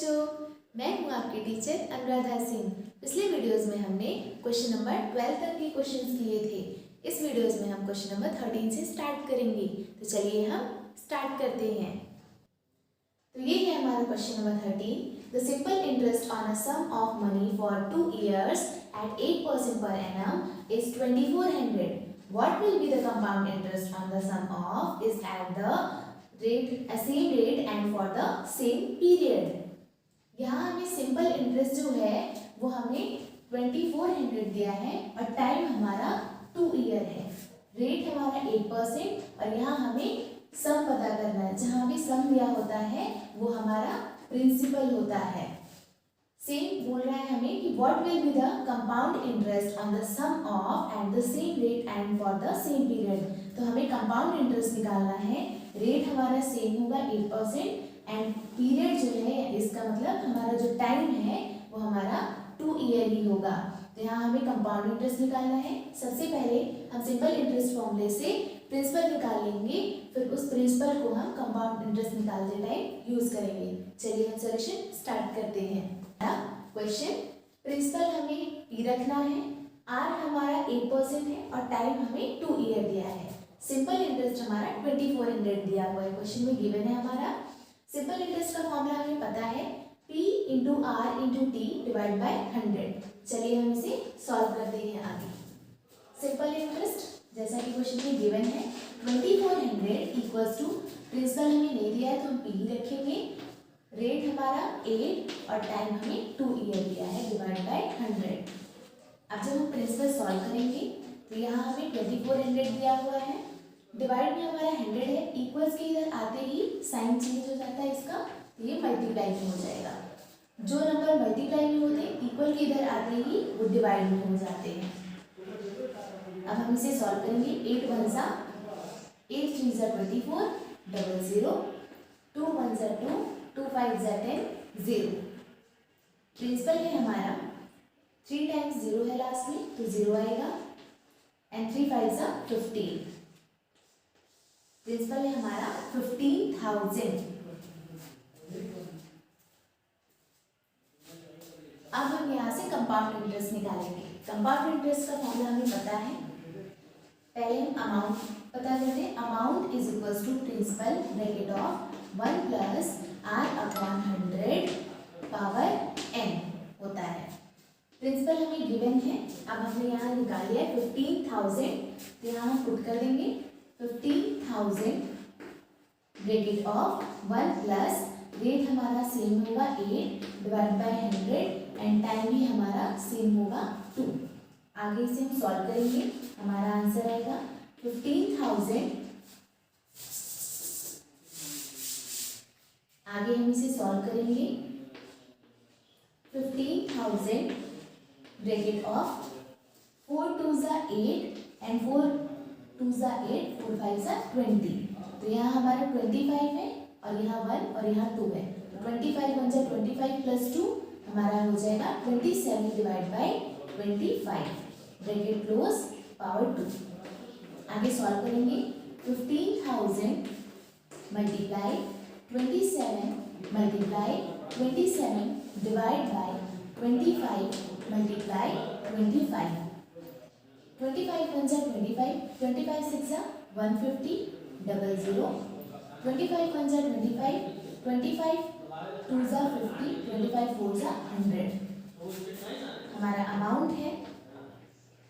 बच्चों, मैं हूँ आपकी टीचर अनुराधा सिंह। पिछले वीडियोस में हमने क्वेश्चन नंबर 12 तक के क्वेश्चंस किए थे। इस वीडियोस में हम क्वेश्चन नंबर 13 से स्टार्ट करेंगे। तो चलिए हम स्टार्ट करते हैं। तो ये है हमारा question number 13। The simple interest on a sum of money for 2 years at 8% per annum is 2400. What will be the compound interest on the sum of is at the same rate and for the same period. यहाँ हमें simple interest जो है वो हमें 2400 दिया है और time हमारा 2 ईयर है। रेट हमारा 8% और यहाँ हमें सम पता करना है। जहाँ भी सम दिया होता है वो हमारा प्रिंसिपल होता है। सेम बोल रहा है हमें कि what will be the compound interest on the sum of at the same rate and for the same period. तो हमें कंपाउंड इंटरेस्ट निकालना है। रेट हमारा सेम होगा 8% एंड पीरियड जो है इसका मतलब हमारा जो टाइम है वो हमारा 2 ईयर ही होगा। तो यहाँ हमें कंपाउंड इंटरेस्ट निकालना है। सबसे पहले हम सिंपल इंटरेस्ट फॉर्मूले से प्रिंसिपल निकाल लेंगे, फिर उस प्रिंसिपल को हम कंपाउंड इंटरेस्ट निकालते टाइम यूज करेंगे। चलिए हम सॉल्यूशन स्टार्ट करते हैं। क्वेश्चन, प्रिंसिपल हमें पी रखना है, आर हमारा 8% है और टाइम हमें 2 ईयर दिया है। सिंपल इंटरेस्ट हमारा 2400 दिया हुआ है, क्वेश्चन में गिवन है हमारा। सिंपल इंटरेस्ट का फॉर्मूला हमें पता है, P into R into T divide by 100। चलिए हम इसे सॉल्व करते हैं आगे। सिंपल इंटरेस्ट जैसा कि क्वेश्चन में गिवन है 2400 इक्वल्स टू, प्रिंसिपल हमें नहीं दिया है तो हम P रखेंगे। रेट हमारा 8 और टाइम हमें 2 ईयर दिया है डिवाइड बाई 100। अब जब हम प्रिंसिपल सॉल्व करेंगे तो यहाँ हमें 2400 दिया हुआ है, डिवाइड में हमारा 100 है, इक्वल्स के इधर आते ही साइन चेंज हो जाता है इसका, तो ये मल्टीप्लाई में हो जाएगा। जो नंबर मल्टीप्लाई में होते हैं इक्वल के इधर आते ही वो डिवाइड में हो जाते हैं। अब हम इसे सॉल्व करेंगे। 8 1 सा 8 3 सा 24 00 2 1 सा 2 2 5 सा 10 0। प्रिंसिपल है हमारा 3 टाइम्स 0 है लास्ट में तो 0 आएगा एंड 3 5 सा 15। प्रिंसिपल है हमारा 15,000। अब हम यहाँ से कंपाउंड इंटरेस्ट निकालेंगे। कंपाउंड इंटरेस्ट का फॉर्मूला हमें पता है। पहले हम अमाउंट पता करते हैं। Amount is equals to principal bracket of 1 plus R upon 100 power n होता है। प्रिंसिपल हमें गिवन है, अब हमने यहाँ निकाल लिया 15,000, तो यहाँ हम पुट कर देंगे 15,000 ब्रैकेट ऑफ 1 प्लस रेट हमारा सेम होगा 8 डिवाइड बाई 100 एंड टाइम भी हमारा सेम होगा 2। आगे इसे हम सॉल्व करेंगे, हमारा आंसर आएगा 15,000। आगे हम इसे सॉल्व करेंगे 15,000 ब्रैकेट ऑफ 4 2 सा 8 एंड 4 2 सा 8 4 5 सा 20। तो यहाँ हमारा 25 है और यहाँ 1 और यहाँ 2 है। 25 1 सा 25 प्लस 2 हमारा हो जाएगा 27 divide by 25 bracket close power 2। आगे सॉल्व करेंगे 15,000 multiply 27 multiply 27 divide by 25 multiply 25। 25 1 सा 25 25 6 सा 150 00 25 1 सा 25 25 2 सा 50 25 4 सा 100। हमारा अमाउंट है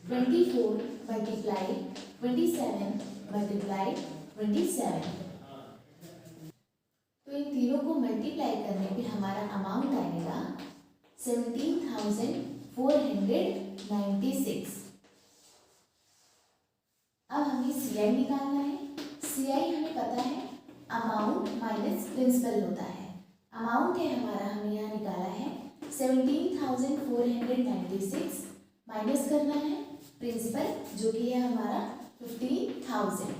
24 मल्टीप्लाई 27 मल्टीप्लाई 27। तो इन तीनों को मल्टीप्लाई करने पे हमारा अमाउंट आएगा 17,496। अब हमें CI निकालना है। CI हमें पता है अमाउंट माइनस प्रिंसिपल होता है। अमाउंट है हमारा, हमने यहाँ निकाला है 17,496 माइनस करना है प्रिंसिपल जो कि है हमारा 15,000।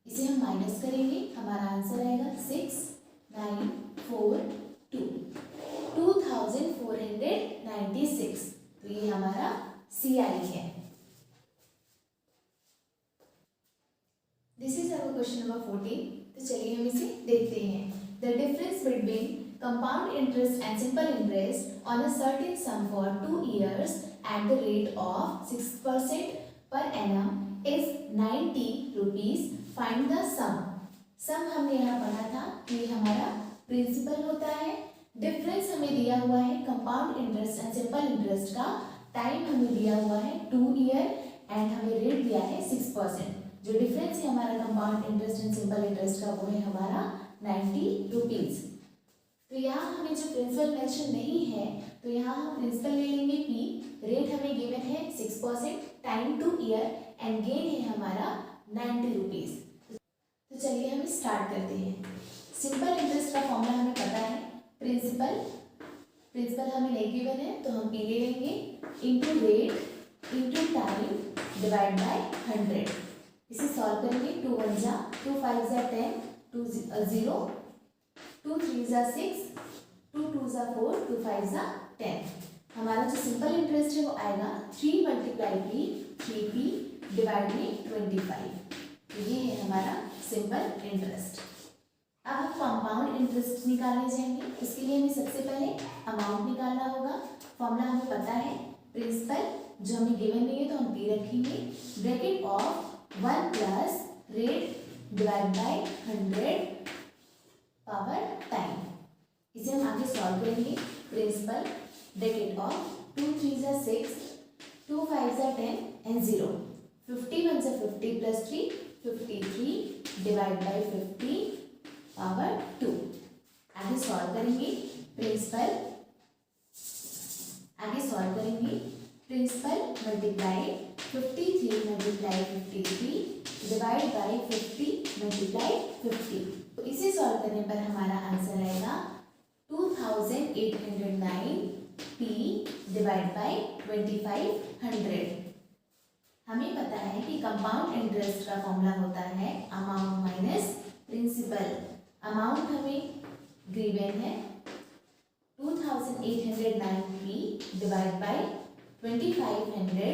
इसे हम माइनस करेंगे, हमारा आंसर आएगा 6942 2496। तो ये हमारा CI है। This is our question number 14। तो चलिए हम इसे देखते हैं। The difference between compound interest and simple interest on a certain sum for 2 years at the rate of 6% per annum is 90 rupees. Find the sum. सम हमने यहाँ पढ़ा था कि हमारा प्रिंसिपल होता है, डिफरेंस हमें दिया हुआ है compound interest and simple interest का, टाइम हमें दिया हुआ है 2 ईयर एंड हमें रेट दिया है 6%. जो डिफरेंस है हमारा compound interest and simple interest का वो है हमारा 90 रुपीज. तो यहाँ हमें जो प्रिंसिपल मेंशन नहीं है तो यहाँ हम प्रिंसिपल ले लेंगे P, रेट हमें गिवन है 6%, टाइम 2 ईयर एंड गेन है हमारा 90 रुपीज. तो चलिए हम स्टार्ट करते हैं. सिंपल इंटरेस्ट का फॉर्मूला हमें पता है, प्रिंसिपल हमें नहीं गिवन है तो हम P ले लेंगे into rate into time divide by 100. इसे सॉल्व करेंगे. 2 1 जा 2 5 जा 10, 2 0, 2 3 जा 6, 2 2 जा 4, 2 5 जा 10. हमारा जो सिंपल इंटरेस्ट है वो आएगा 3 मल्टीप्लाई P 3P डिवाइड में 25. तो ये है हमारा सिंपल इंटरेस्ट. अब हम कंपाउंड इंटरेस्ट निकालने जाएंगे. इसके लिए हमें सबसे पहले अमाउंट निकालना होगा. फॉर्मूला हमें पता है प्रिंसिपल, जो हमें गिवन नहीं है तो हम P रखेंगे. Bracket of 1 plus rate divide by 100 power time. इसे हम आगे सॉल्व करेंगे. प्रिंसिपल ब्रैकेट ऑफ 2 3 जा 6, 2 5 जा 10 एंड 0. 50 1 जा 50 प्लस 3 53 डिवाइड बाय 50 पावर 2. आगे सॉल्व करेंगे. Principal multiply 53 multiply 53 divide by 50 multiply 50. तो इसे सॉल्व करने पर हमारा आंसर आएगा 2809 P डिवाइड बाय 2500. हमें पता है कि कंपाउंड इंटरेस्ट का फॉर्मूला होता है अमाउंट माइनस प्रिंसिपल. अमाउंट हमें गिवन है 2809 P divide by 2500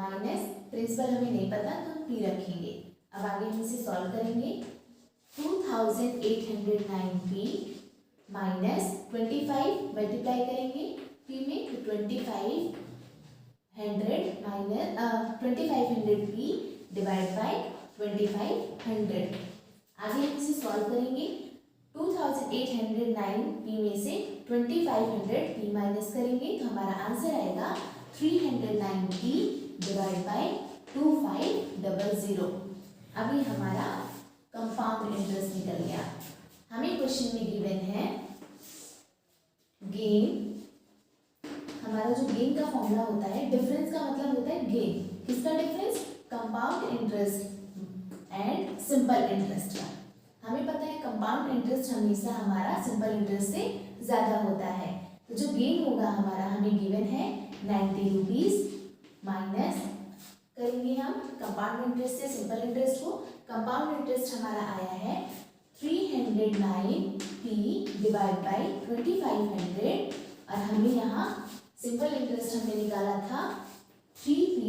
minus principal हमें नहीं पता तो हम P रखेंगे. अब आगे हम इसे सॉल्व करेंगे. 2809 P माइनस 25 मल्टीप्लाई करेंगे P में तो 2500 माइनस 2500 P डिवाइड बाय 2500. आगे हम इसे सॉल्व करेंगे. 2809 P में से 2500 P माइनस करेंगे तो हमारा आंसर आएगा 309 P डिवाइड बाय 2500. अभी हमारा कंपाउंड इंटरेस्ट निकल गया. हमें क्वेश्चन में गिवन है गेन. हमारा जो गेन का फॉर्मूला होता है, डिफरेंस का मतलब होता है गेन. किसका difference? Compound interest and simple interest का. हमें पता है कंपाउंड इंटरेस्ट हमेशा हमारा सिंपल इंटरेस्ट से ज़्यादा होता है. तो जो गेन होगा हमारा हमें गिवन है 90 रुपीज़. माइनस करेंगे हम कंपाउंड इंटरेस्ट से सिंपल इंटरेस्ट को. कंपाउंड इंटरेस्ट हमारा आया है 309 P डिवाइड बाई 2500 और हमें यहाँ सिंपल इंटरेस्ट हमने निकाला था 3P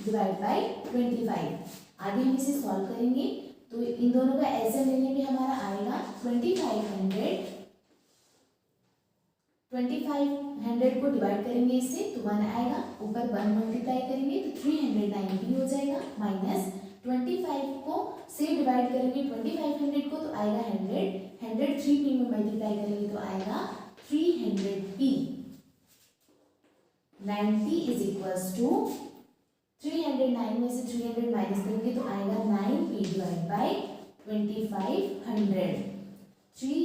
डिवाइड बाई 25. आगे हम इसे सॉल्व करेंगे तो इन दोनों का एलसीएम लेने में हमारा आएगा 2500 को डिवाइड करेंगे इससे तो 1 आएगा, ऊपर 1 मल्टीप्लाई करेंगे तो 390 हो जाएगा. माइनस 25 को से डिवाइड करेंगे 2500 को तो आएगा 100 3P में मल्टीप्लाई करेंगे तो आएगा 300P. 90 इज इक्वल्स टू 309 में से 300 माइनस करेंगे तो आएगा 9P डिवाइड बाई 2500. 3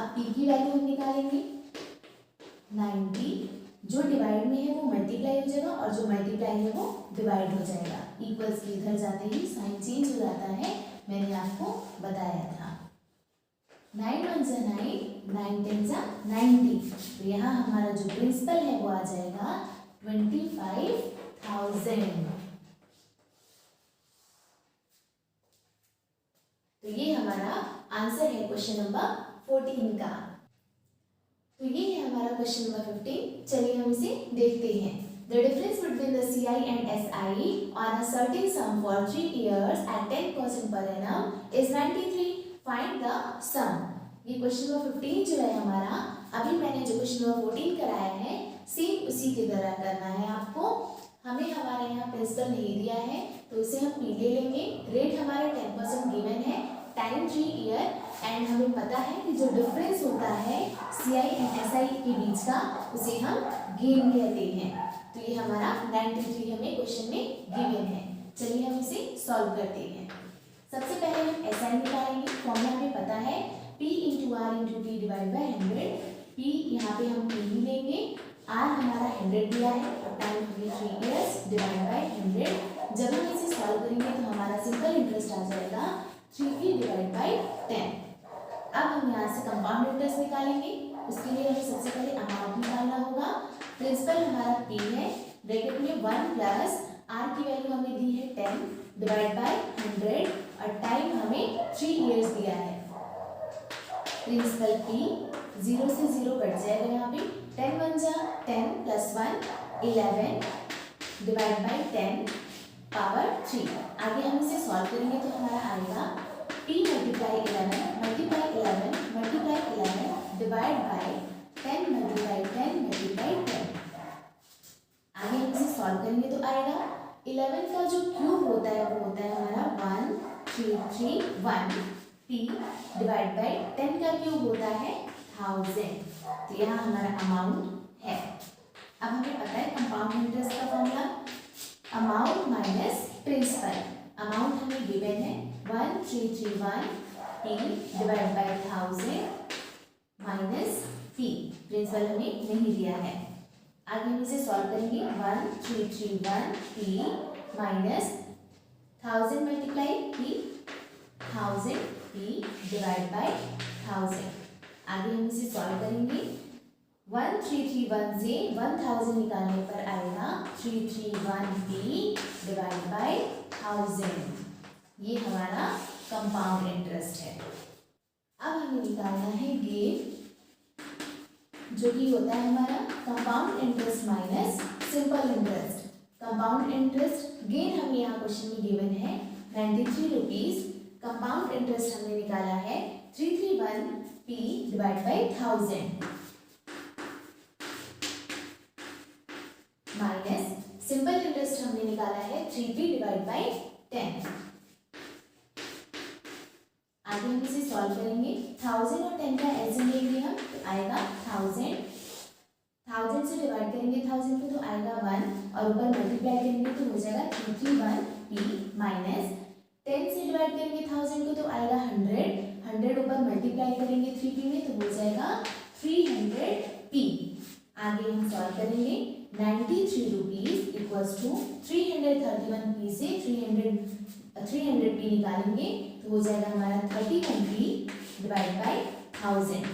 अब P की वैल्यू हम निकालेंगे 90. जो डिवाइड में है वो मल्टीप्लाई हो जाएगा और जो मल्टीप्लाई है वो डिवाइड हो जाएगा. इक्वल्स के इधर जाते ही साइन चेंज हो जाता है, मैंने आपको बताया था. 9 1 जा 9, 9 10 जा 90. तो यहाँ हमारा जो प्रिंसिपल है वो आ जाएगा 25,000. तो ये हमारा आंसर है क्वेश्चन नंबर 14 का. तो ये है हमारा क्वेश्चन नंबर 15. चलिए हम इसे देखते हैं. The difference between the CI and SI on a certain sum for 3 years at 10% per annum is 93 question number 15 जो है हमारा, अभी मैंने जो क्वेश्चन नंबर 14 कराया है सेम उसी की तरह करना है आपको। हमें हमारे यहाँ प्रिंसिपल नहीं दिया है तो इसे हम पी ले लेंगे। रेट हमारा 10% गिवन है, टाइम 3 ईयर, एंड हमें पता है कि जो डिफरेंस होता है CI एंड SI के बीच का उसे हम गेन कहते हैं। तो ये हमारा 93 हमें क्वेश्चन में गिवन है। चलिए हम इसे सॉल्व करते हैं। सबसे पहले हम SI निकालेंगे। फॉर्मूला हमें पता है P into R into T divide by 100। P यहाँ पे हम P ही लेंगे, R हमारा 100 दिया है और टाइम हमें 3 ईयर्स डिवाइड बाई 100। जब हम इसे सॉल्व करेंगे तो हमारा सिंपल इंटरेस्ट आ जाएगा 3P डिवाइड बाई 10। अब हम यहाँ से कंपाउंड इंटरेस्ट निकालेंगे। उसके लिए हमें सबसे पहले अमाउंट निकालना होगा। प्रिंसिपल हमारा P है, ब्रैकेट में 1 प्लस R की वैल्यू हमें दी है 10 डिवाइड बाई 100 और टाइम हमें 3 ईयर्स दिया है। प्रिंसिपल P 0 से 0 कट जाएगा, यहाँ पे 10 1 जा 10 प्लस 1 11 डिवाइड बाई 10 पावर 3। आगे हम इसे सॉल्व करेंगे तो हमारा आएगा P multiply 11 multiply 11 multiply 11 divide by 10 multiply 10 multiply 10। आगे हम इसे सॉल्व करेंगे तो आएगा 11 का जो क्यूब होता है वो होता है हमारा 1331 P डिवाइड बाई 10 का क्यूब होता है 1000। तो यहाँ हमारा अमाउंट है। अब हमें पता है कंपाउंड इंटरेस्ट का formula amount minus principal. Amount हमें गिवन है 1331 P divide by 1000 minus P, principal हमें नहीं दिया है। आगे हम इसे सॉल्व करेंगे 1331 P minus 1000 multiply P 1000 P divide by 1000। आगे हम इसे सॉल्व करेंगे 1331 से 1000 निकालने पर आएगा 331 P डिवाइड बाई 1000। ये हमारा कंपाउंड इंटरेस्ट है। अब हमें निकालना है गेन, जो कि होता है हमारा compound interest minus simple interest. Compound interest gain हमें यहाँ क्वेश्चन में गिवन है 93 रुपीज। कंपाउंड इंटरेस्ट हमने निकाला है 331 P divide by 1000 minus simple interest हमने निकाला है 3P डिवाइड बाई 10। आगे हम इसे सॉल्व करेंगे 1000 और 10 का एलसीएम लेंगे हम तो आएगा 1000 से डिवाइड करेंगे 1000 को तो आएगा 1 और ऊपर मल्टीप्लाई करेंगे तो हो जाएगा 331 P माइनस 10 से डिवाइड करेंगे 1000 को तो आएगा 100 ऊपर मल्टीप्लाई करेंगे 3P में तो हो जाएगा 300P। आगे हम सॉल्व करेंगे 93 रुपीज इक्वल्स टू 331 P से 300P निकालेंगे तो हो जाएगा हमारा 31P डिवाइड बाई 1000।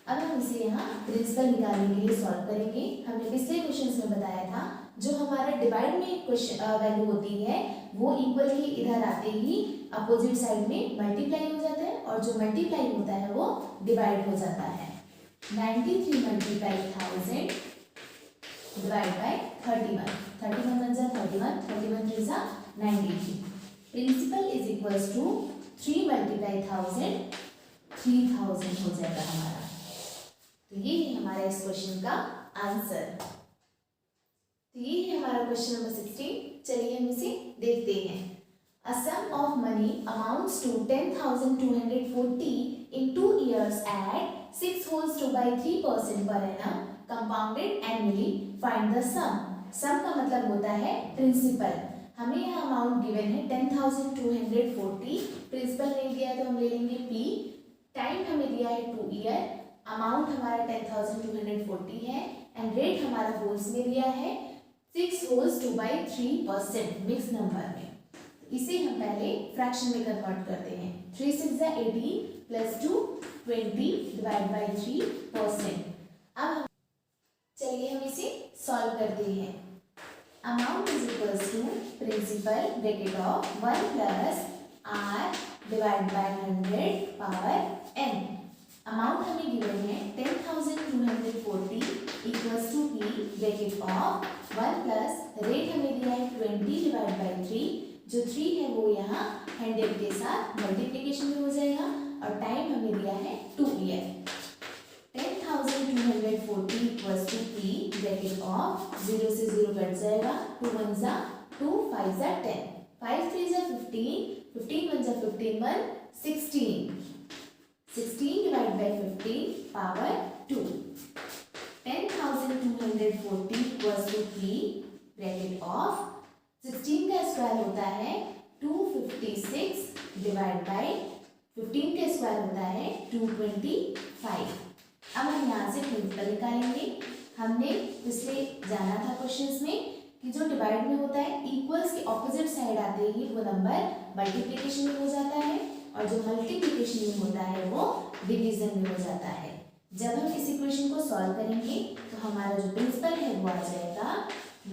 अब हम इसे यहाँ प्रिंसिपल निकालने के लिए सॉल्व करेंगे। हमने पिछले क्वेश्चंस में बताया था जो हमारा डिवाइड में क्वेश्चन वैल्यू होती है वो इक्वल के इधर आते ही अपोजिट साइड में मल्टीप्लाई हो जाता है और जो मल्टीप्लाई होता है वो डिवाइड हो जाता है। 93 मल्टीप्लाई 1000 डिवाइड बाई 31 31 बन जा 31 31 3 जा 93। Principal is equals to 3 multiply 1000 3000 हो जाएगा हमारा। तो ये है हमारा इस क्वेश्चन का आंसर। तो ये है हमारा क्वेश्चन नंबर 16। चलिए हम इसे देखते हैं। A sum of money amounts to 10,240 in 2 years at 6 holes to by 3% per annum compounded annually. Find the sum. Sum का मतलब होता है प्रिंसिपल। हमें यह अमाउंट गिवन है 10,240। प्रिंसिपल नहीं दिया तो हम ले लेंगे P। टाइम हमें दिया है 2 ईयर। अमाउंट हमारा 10,240 है एंड रेट हमारा होल्स में दिया है 6 holes two by 3% mix number में। इसे हम पहले फ्रैक्शन में कन्वर्ट करते हैं। 3 6 जा 18 प्लस 2 20 डिवाइड बाई 3%। अब चलिए हम इसे सॉल्व करते हैं। Amount is equals to principal bracket of 1 plus r divide by 100 power n। Amount हमें गिवन है 10,240 equals to P bracket of 1 plus rate हमें दिया है 20 डिवाइड बाई 3। जो 3 है वो यहाँ 100 के साथ मल्टीप्लिकेशन में हो जाएगा और टाइम हमें दिया है 2 जाएगा, 2 1 जा 2, 5 जा 10, 5 3 जा 15, 15 1 जा 15 1 16, 16 divide by 15 power 2, 10,240 equals to P bracket of 16 का स्क्वायर होता है 256 डिवाइड बाय 15 का स्क्वायर होता है 225। अब हम यहाँ से प्रिंसिपल निकालेंगे। हमने पिछले जाना था क्वेश्चंस में कि जो डिवाइड में होता है इक्वल्स के ऑपोजिट साइड आते ही वो नंबर मल्टीप्लिकेशन में हो जाता है और जो मल्टीप्लिकेशन में होता है वो डिवीजन में हो जाता है। जब हम इस इक्वेशन को सॉल्व करेंगे तो हमारा जो प्रिंसिपल है वो आ जाएगा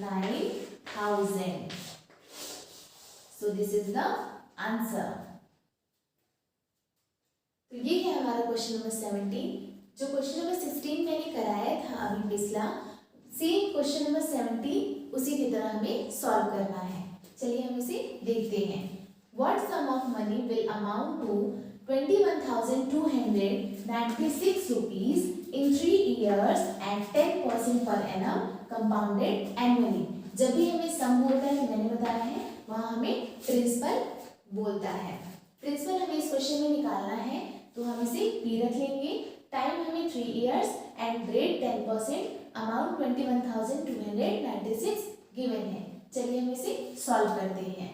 9000। So this is the answer. तो ये है हमारा क्वेश्चन नंबर 17। जो क्वेश्चन नंबर 16 मैंने कराया था अभी पिछला, सेम क्वेश्चन नंबर 17 उसी की तरह हमें सॉल्व करना है। चलिए हम इसे देखते हैं। What sum of money will amount to 21,296 rupees in 3 years and 10% per annum compounded annually। जब भी हमें सम बोलता है, मैंने बताया है, वहाँ हमें प्रिंसिपल बोलता है। प्रिंसिपल हमें इस क्वेश्चन में निकालना है तो हम इसे P रख लेंगे। टाइम हमें 3 years and rate 10%, amount 21,296 given है। चलिए हम इसे सॉल्व करते हैं।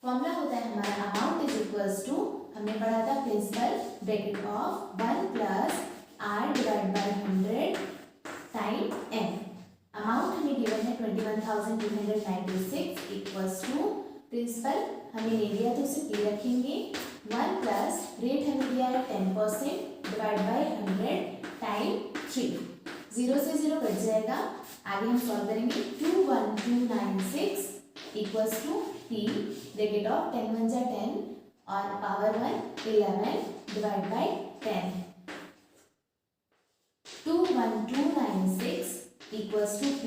फॉर्मूला होता है हमारा अमाउंट इज इक्वल्स टू, हमने पढ़ा था principal bracket of 1 plus R divide by 100 time n। Amount हमें गिवन है 21,296 इक्वल्स टू प्रिंसिपल हमें ले दिया तो उसे P रखेंगे, 1 प्लस रेट हमें दिया है 10% डिवाइड बाय 100 टाइम 3। 0 से 0 कट जाएगा। आगे हम सॉल्व करेंगे। 21,296 equals to P bracket of 10 1 जा 10 और power 1 11 divide by 10। 21,296 equals to P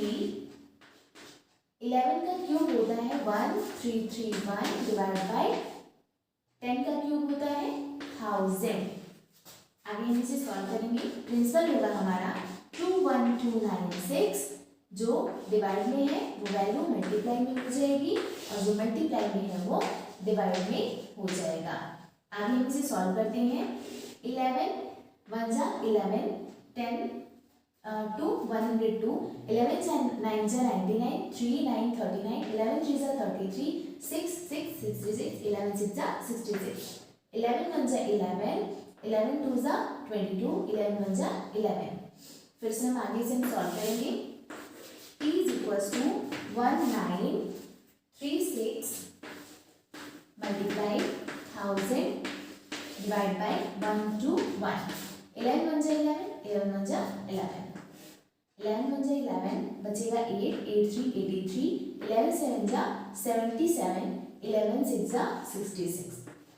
11 का क्यूब होता है 1331 डिवाइड बाय 10 का क्यूब होता है 1000। आगे हम इसे सॉल्व करेंगे। प्रिंसिपल होगा हमारा 21,296, जो डिवाइड में है वो वैल्यू मल्टीप्लाई में हो जाएगी और जो मल्टीप्लाई में है वो डिवाइड में हो जाएगा। आगे हम इसे सॉल्व करते हैं। 11 1 जा 11, 10 2 102, 11 9 जा 99, 3 9 39, 11 3 जा 33, 6 6 66, 11 6 जा 66, 11 1 जा 11, 11 2 जा 22, 11 1 जा 11। फिर से हम आगे से हम सॉल्व करेंगे। P is equals to 1936 multiply 1000 divide by 1 to 1। 11 1 जा 11, 11 1 जा 11, 11 1 जा 11 बचेगा 8, 8 3 83, 11 7 जा 77, 11 6 जा 66,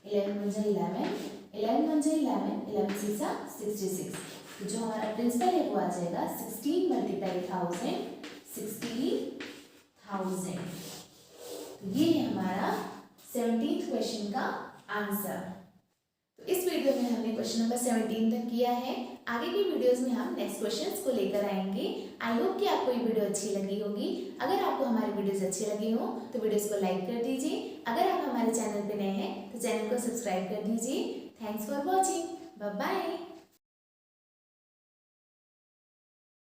11 1 जा 11, 11 1 जा 11, 11 6 जा 66। तो जो हमारा प्रिंसिपल है वो आ जाएगा 16 मल्टीप्लाई 1000, 60,000। तो ये है हमारा 17th क्वेश्चन का आंसर। तो इस वीडियो में हमने क्वेश्चन नंबर 17 तक किया है। आगे की वीडियोस में हम नेक्स्ट क्वेश्चंस को लेकर आएंगे। आई होप कि आपको ये वीडियो अच्छी लगी होगी। अगर आपको हमारी वीडियोस अच्छी लगी हो तो वीडियोस को लाइक कर दीजिए। अगर आप हमारे चैनल पर नए हैं तो चैनल को सब्सक्राइब कर दीजिए। Thanks for watching. Bye bye.